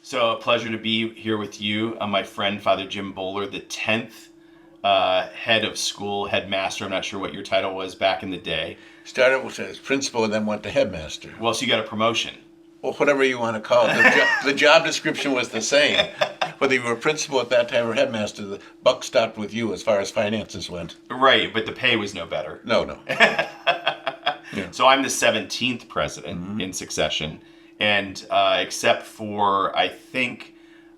So a pleasure to be here with you. My friend, Father Jim Bowler, the 10th head of school, headmaster. I'm not sure what your title was back in the day. Started with as principal and then went to headmaster. Well, so you got a promotion. Well, whatever you want to call it. The job description was the same. Whether you were principal at that time or headmaster, the buck stopped with you as far as finances went. Right, but the pay was no better. No. Yeah. So I'm the 17th president in succession. And except for, I think,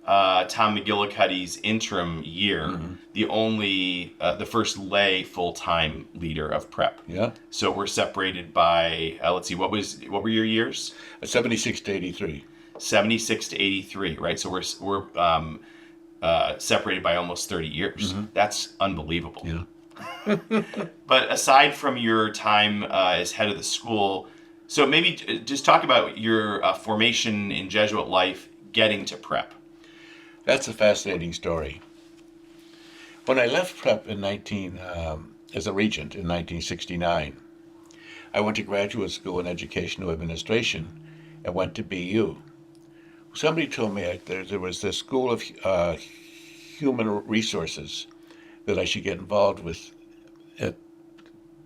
Tom McGillicuddy's interim year, the first lay full-time leader of prep. Yeah. So we're separated by, let's see, what were your years? 76 to 83. 76 to 83, right? So we're separated by almost 30 years. That's unbelievable. Yeah. But aside from your time as head of the school, so maybe just talk about your formation in Jesuit life, getting to prep. That's a fascinating story. When I left prep as a regent in 1969, I went to graduate school in educational administration and went to BU. Somebody told me there was this school of human resources that I should get involved with at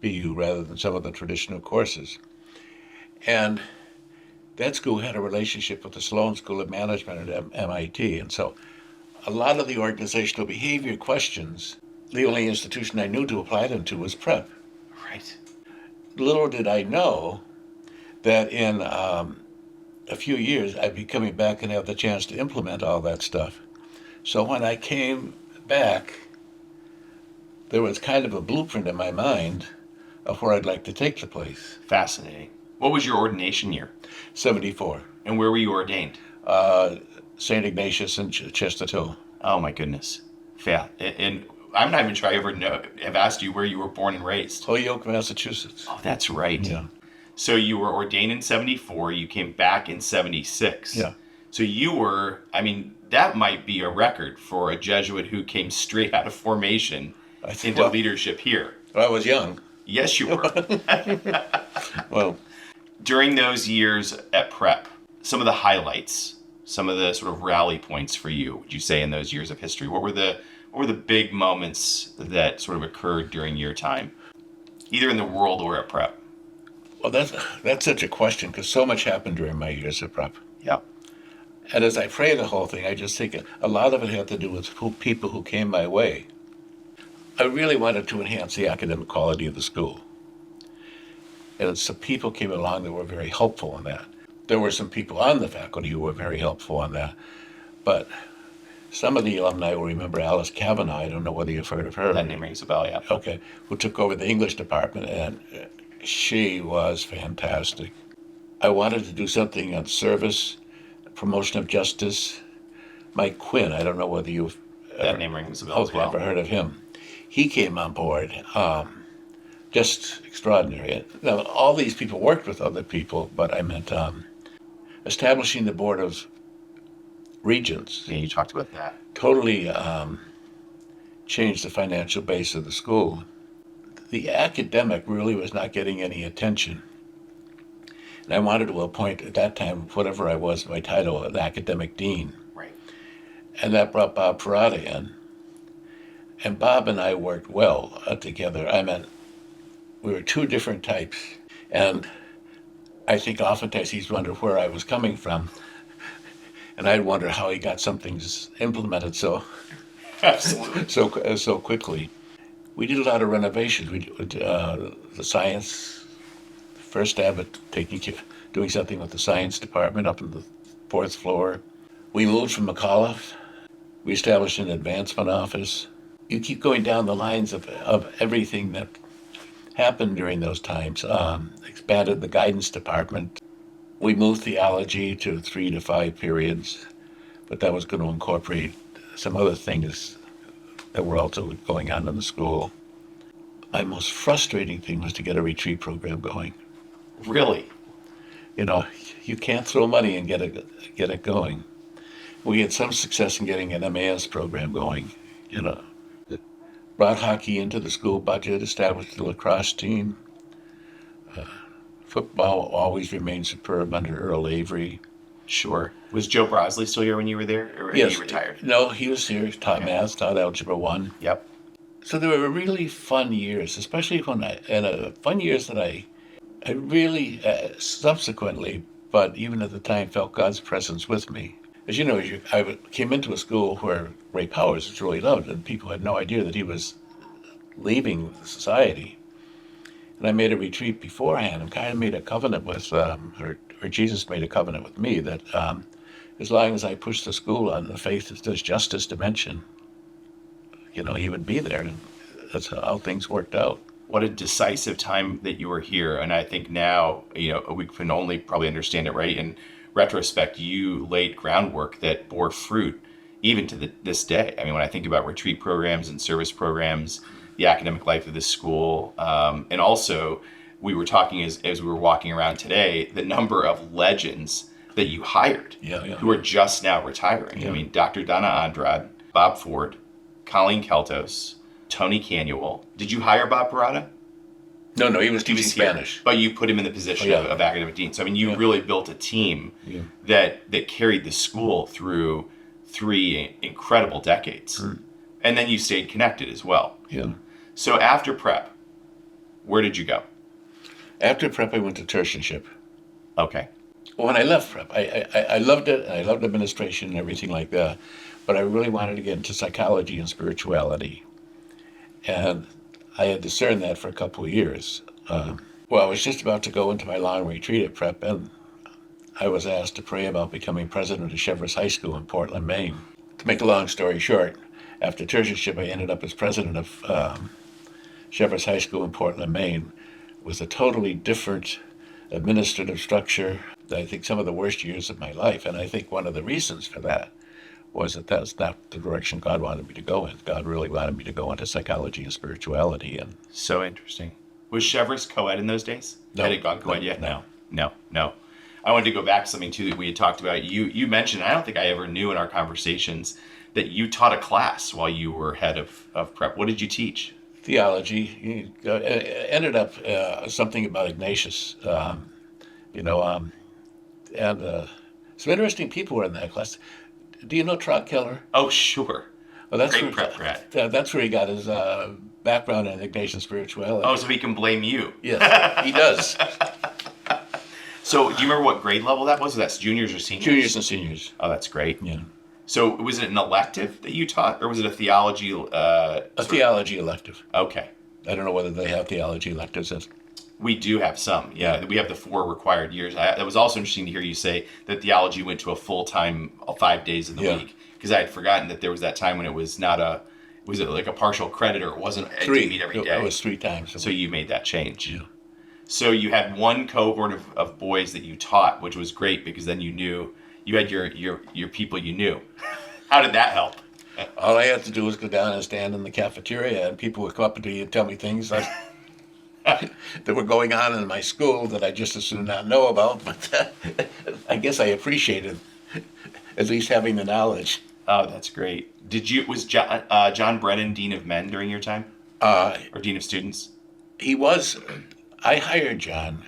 BU rather than some of the traditional courses. And that school had a relationship with the Sloan School of Management at MIT. And so a lot of the organizational behavior questions, the only institution I knew to apply them to was prep. Right. Little did I know that in a few years I'd be coming back and have the chance to implement all that stuff. So when I came back, there was kind of a blueprint in my mind of where I'd like to take the place. Fascinating. What was your ordination year? 74. And where were you ordained? St. Ignatius in Chesterfield. Oh, my goodness. Yeah. And I'm not even sure I ever have asked you where you were born and raised. Holyoke, Massachusetts. Oh, that's right. Yeah. So you were ordained in 74. You came back in 76. Yeah. So you were, that might be a record for a Jesuit who came straight out of formation into leadership here. Well, I was young. Yes, you were. Well, during those years at prep, some of the highlights, some of the sort of rally points for you, would you say, in those years of history? What were the big moments that sort of occurred during your time, either in the world or at prep? Well, that's such a question because so much happened during my years at prep. Yeah. And as I pray the whole thing, I just think a lot of it had to do with people who came my way. I really wanted to enhance the academic quality of the school. And some people came along that were very helpful in that. There were some people on the faculty who were very helpful on that. But some of the alumni will remember Alice Kavanaugh. I don't know whether you've heard of her. That name rings a bell, yeah. Okay. Who took over the English department, and she was fantastic. I wanted to do something on service, promotion of justice. Mike Quinn, I don't know whether you've... that name rings a bell as well. Ever heard of him. He came on board. Just extraordinary. Now, all these people worked with other people, but I meant establishing the board of regents. Yeah, you talked about that. Totally changed the financial base of the school. The academic really was not getting any attention. And I wanted to appoint, at that time, whatever I was, my title, an academic dean. Right. And that brought Bob Parada in. And Bob and I worked well together. We were two different types, and I think oftentimes he's wondered where I was coming from, and I'd wonder how he got some things implemented so quickly. We did a lot of renovations. We did the science, first stab at doing something with the science department up in the 4th floor. We moved from McAuliffe. We established an advancement office. You keep going down the lines of everything that happened during those times. Expanded the guidance department. We moved theology to 3 to 5 periods, but that was going to incorporate some other things that were also going on in the school. My most frustrating thing was to get a retreat program going. Really? You can't throw money and get it going. We had some success in getting an MAS program going. Brought hockey into the school budget, established the lacrosse team. Football always remained superb under Earl Avery. Sure. Was Joe Brosley still here when you were there, or Yes. he retired? No, he was here, taught math, taught Algebra 1. Yep. So there were really fun years, especially fun years that I really, subsequently, but even at the time, felt God's presence with me. As you know, I came into a school where Ray Powers was really loved, and people had no idea that he was leaving society. And I made a retreat beforehand and kind of made a covenant with, or Jesus made a covenant with me that as long as I pushed the school on the faith that there's justice dimension, he would be there. And that's how things worked out. What a decisive time that you were here. And I think now, we can only probably understand it, right? In retrospect, you laid groundwork that bore fruit even to this day. I mean, when I think about retreat programs and service programs, the academic life of this school, and also we were talking as we were walking around today, the number of legends that you hired who are just now retiring. I mean, Dr. Donna Andrade, Bob Ford, Colleen Keltos, Tony Canuel. Did you hire Bob Parada? No, he was teaching Spanish. But you put him in the position of academic dean. So, I mean, you really built a team that carried the school through 3 incredible decades. And then you stayed connected as well. Yeah. So after prep, where did you go? After prep, I went to tertianship. Okay. Well, when I left prep, I loved it. I loved administration and everything like that. But I really wanted to get into psychology and spirituality. And I had discerned that for a couple of years. I was just about to go into my long retreat at prep, and I was asked to pray about becoming president of Cheverus High School in Portland, Maine. To make a long story short, after tertianship, I ended up as president of Cheverus High School in Portland, Maine, with a totally different administrative structure. I think some of the worst years of my life. And I think one of the reasons for that was that that's not the direction God wanted me to go in. God really wanted me to go into psychology and spirituality. And so interesting. Was Cheverus co-ed in those days? No. Had it gone co-ed yet? No. I wanted to go back to something too that we had talked about. You mentioned, I don't think I ever knew in our conversations, that you taught a class while you were head of prep. What did you teach? Theology. Ended up something about Ignatius, and some interesting people were in that class. Do you know Trot Keller? Oh, sure. Well, that's Great prep grad. That's where he got his background in Ignatian spirituality. Oh, so he can blame you. Yes, he does. So, do you remember what grade level that was? That's juniors or seniors? Juniors and seniors. Oh, that's great. Yeah. So, was it an elective that you taught, or was it a theology? A theology elective. Okay. I don't know whether they have theology electives. We do have some. Yeah, we have the 4 required years. That was also interesting to hear you say that theology went to a full-time 5 days in the week, because I had forgotten that there was that time when it was not was it like a partial credit, or it wasn't? 3. It didn't meet every day. It was 3 times. So you made that change. Yeah. So you had one cohort of boys that you taught, which was great, because then you knew you had your people you knew. How did that help? All I had to do was go down and stand in the cafeteria, and people would come up to me and tell me things that were going on in my school that I just as soon not know about. But I guess I appreciated at least having the knowledge. Oh, that's great. Was John Brennan Dean of Men during your time? Or Dean of Students? He was. I hired John,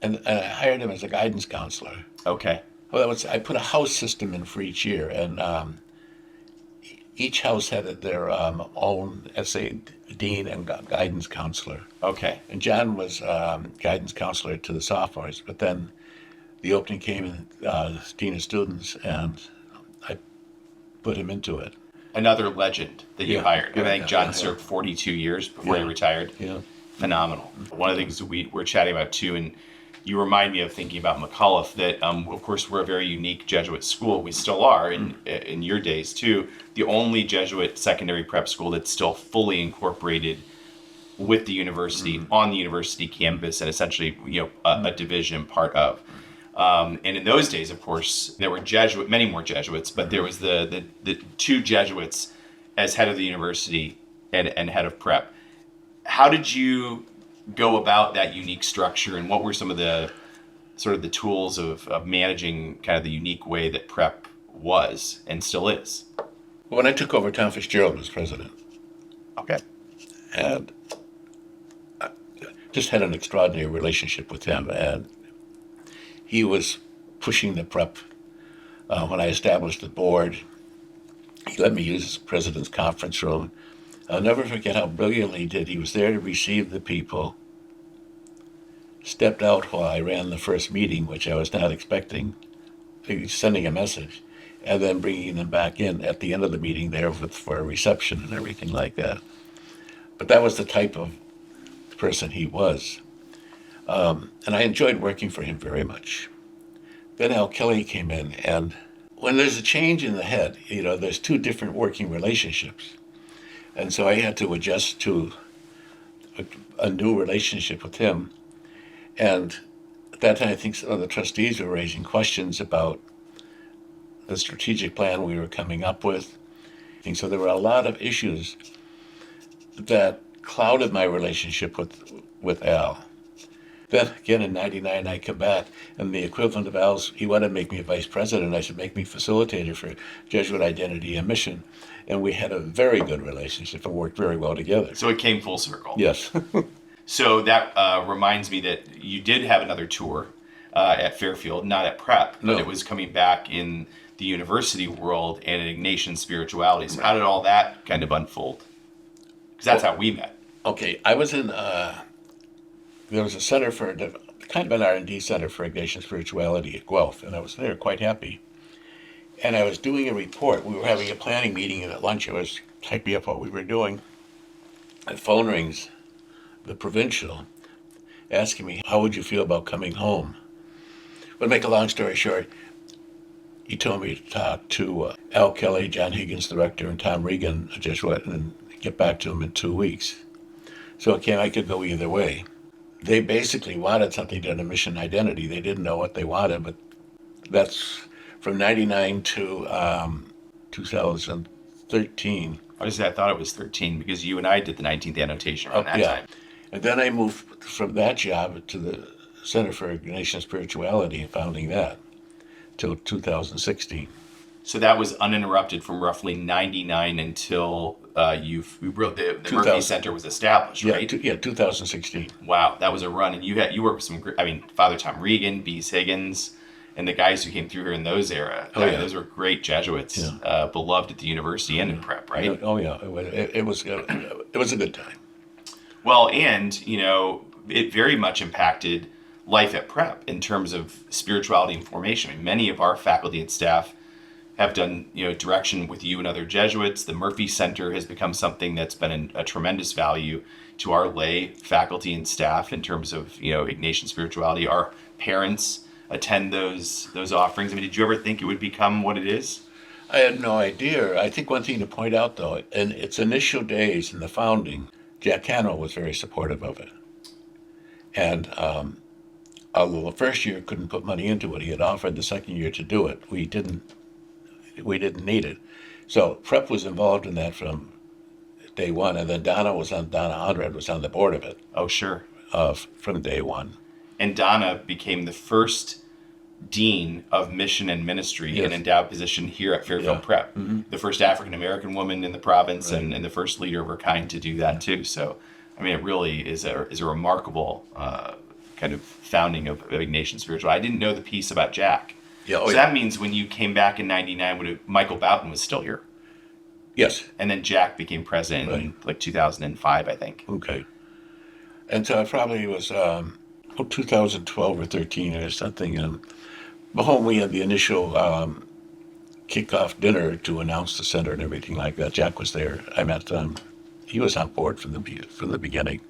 and I hired him as a guidance counselor. Okay. Well, I put a house system in for each year, and each house had their own SA dean and guidance counselor. Okay. And John was guidance counselor to the sophomores, but then the opening came in dean of students, and I put him into it. Another legend that you hired. I think John served 42 years before he retired. Yeah. Phenomenal. One of the things that we're chatting about too, and you remind me of thinking about McAuliffe, that of course we're a very unique Jesuit school. We still are in your days too. The only Jesuit secondary prep school that's still fully incorporated with the university on the university campus, and essentially a division part of. And in those days, of course, there were many more Jesuits, but there was the 2 Jesuits as head of the university and head of prep. How did you go about that unique structure, and what were some of the sort of the tools of managing kind of the unique way that prep was and still is? When I took over, Tom Fitzgerald was president. Okay. And I just had an extraordinary relationship with him, and he was pushing the prep when I established the board, he let me use the president's conference room. I'll never forget how brilliantly he did. He was there to receive the people, stepped out while I ran the first meeting, which I was not expecting, sending a message, and then bringing them back in at the end of the meeting there for a reception and everything like that. But that was the type of person he was. And I enjoyed working for him very much. Then Al Kelly came in, and when there's a change in the head, there's two different working relationships. And so I had to adjust to a new relationship with him. And at that time, I think some of the trustees were raising questions about the strategic plan we were coming up with. And so there were a lot of issues that clouded my relationship with Al. Then again in '99 I come back, and the equivalent of Al's, he wanted to make me a vice president. I said, make me facilitator for Jesuit Identity and Mission. And we had a very good relationship and worked very well together. So it came full circle. Yes. So that reminds me that you did have another tour at Fairfield, not at Prep, but it was coming back in the university world and in Ignatian spirituality. So how did all that kind of unfold? Because that's how we met. Okay, I was in, there was a center for, kind of an R&D center for Ignatian spirituality at Guelph, and I was there quite happy. And I was doing a report. We were having a planning meeting, and at lunch I was typing up what we were doing. And phone rings, the provincial, asking me, how would you feel about coming home? But to make a long story short, he told me to talk to Al Kelly, John Higgins, the rector, and Tom Regan, a Jesuit, and get back to him in 2 weeks. So I could go either way. They basically wanted something done to Mission Identity. They didn't know what they wanted, but that's from '99 to 2013. I thought it was 13 because you and I did the 19th annotation around that time. And then I moved from that job to the Center for Ignatian Spirituality and founding that till 2016. So that was uninterrupted from roughly '99 until the Murphy Center was established, right? 2016. Wow, that was a run, and you worked with some great. Father Tom Regan, B.S. Higgins, and the guys who came through here in those era. Those were great Jesuits, beloved at the university and in Prep, right? It was a good time. Well, and it very much impacted life at Prep in terms of spirituality and formation. Many of our faculty and staff have done direction with you and other Jesuits. The Murphy Center has become something that's been a tremendous value to our lay faculty and staff in terms of Ignatian spirituality. Our parents attend those offerings. Did you ever think it would become what it is? I had no idea. I think one thing to point out, though, in its initial days in the founding, Jack Cano was very supportive of it. And although the first year couldn't put money into it, he had offered the second year to do it. We didn't need it. So Prep was involved in that from day one, and then Donna Honrad was on the board of it. Oh, sure. From day one. And Donna became the first dean of mission and ministry in endowed position here at Fairfield Prep. Mm-hmm. The first African-American woman in the province, right. and the first leader of her kind to do that too. So, it really is a remarkable kind of founding of Ignatian spirituality. I didn't know the piece about Jack. That means when you came back in '99, Michael Boughton was still here. Yes. And then Jack became president in 2005, I think. Okay. And so it probably was 2012 or 13 or something. Home we had the initial kickoff dinner to announce the center and everything like that. Jack was there. I met he was on board from the beginning.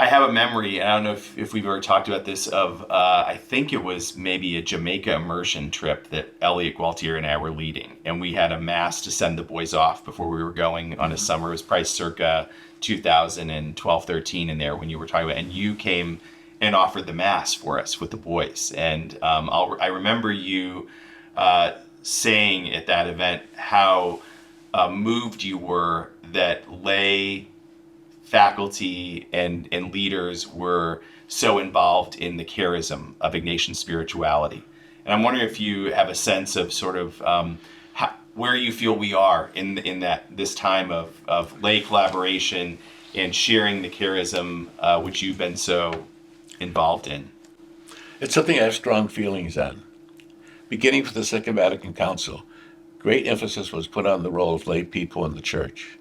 I have a memory, and I don't know if we've ever talked about this, of I think it was maybe a Jamaica immersion trip that Elliot Gualtier and I were leading. And we had a mass to send the boys off before we were going on a summer. It was probably circa 2012-13 in there when you were talking about, and you came and offered the mass for us with the boys. And I remember you saying at that event how moved you were that lay faculty and leaders were so involved in the charism of Ignatian spirituality. And I'm wondering if you have a sense of sort of where you feel we are in this time of lay collaboration and sharing the charism which you've been so involved in. It's something I have strong feelings on, beginning with the Second Vatican Council, great emphasis was put on the role of lay people in the church.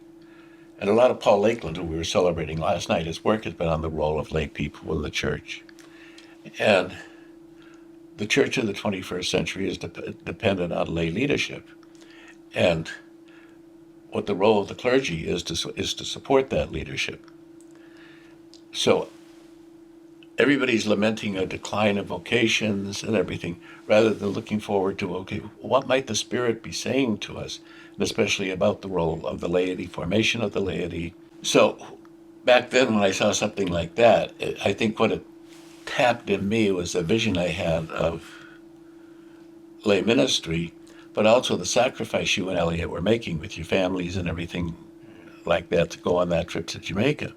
And a lot of Paul Lakeland, who we were celebrating last night, his work has been on the role of lay people in the church. And the church of the 21st century is dependent on lay leadership. And what the role of the clergy is to support that leadership. So everybody's lamenting a decline of vocations and everything, rather than looking forward to, okay, what might the Spirit be saying to us, and especially about the role of the laity, formation of the laity. So back then when I saw something like that, I think what it tapped in me was a vision I had of lay ministry, but also the sacrifice you and Elliot were making with your families and everything like that to go on that trip to Jamaica.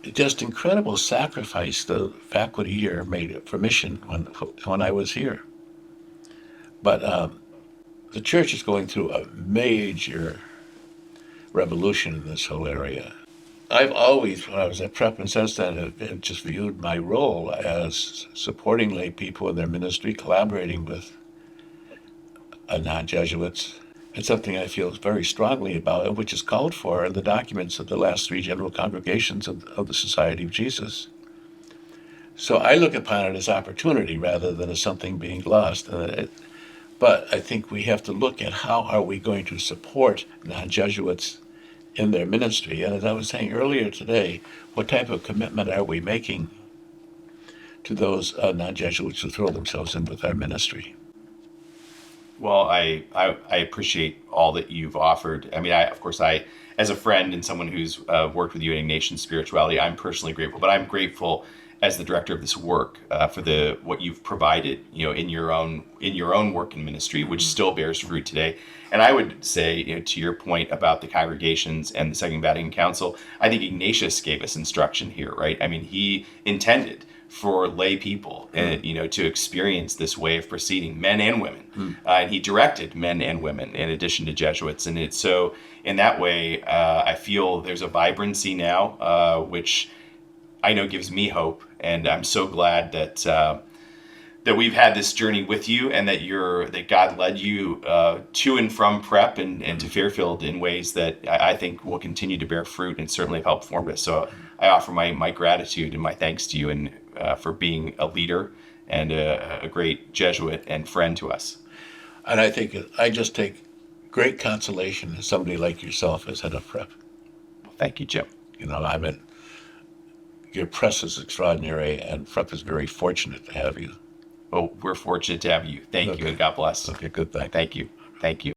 Just incredible sacrifice the faculty here made for mission when I was here. But the church is going through a major revolution in this whole area. I've always, when I was at Prep and since then, have just viewed my role as supporting lay people in their ministry, collaborating with non-Jesuits. It's something I feel very strongly about, and which is called for in the documents of the last 3 general congregations of the Society of Jesus. So I look upon it as opportunity rather than as something being lost. But I think we have to look at how are we going to support non-Jesuits in their ministry. And as I was saying earlier today, what type of commitment are we making to those non-Jesuits who throw themselves in with our ministry? Well, I appreciate all that you've offered. I mean, of course, as a friend and someone who's worked with you in Ignatian spirituality, I'm personally grateful. But I'm grateful as the director of this work for what you've provided, in your own work and ministry, which still bears fruit today. And I would say, to your point about the congregations and the Second Vatican Council, I think Ignatius gave us instruction here, right? I mean, he intended for lay people, to experience this way of proceeding, men and women. And he directed men and women in addition to Jesuits. And so in that way, I feel there's a vibrancy now, which I know gives me hope. And I'm so glad that we've had this journey with you, and that God led you to and from Prep and to Fairfield in ways that I think will continue to bear fruit and certainly have helped form us. So I offer my gratitude and my thanks to you and for being a leader and a great Jesuit and friend to us. And I think I just take great consolation as somebody like yourself as head of Prep. Thank you, Jim. Your press is extraordinary, and Prep is very fortunate to have you. Well, we're fortunate to have you. Thank you, and God bless. Okay, good. Thank you. Thank you.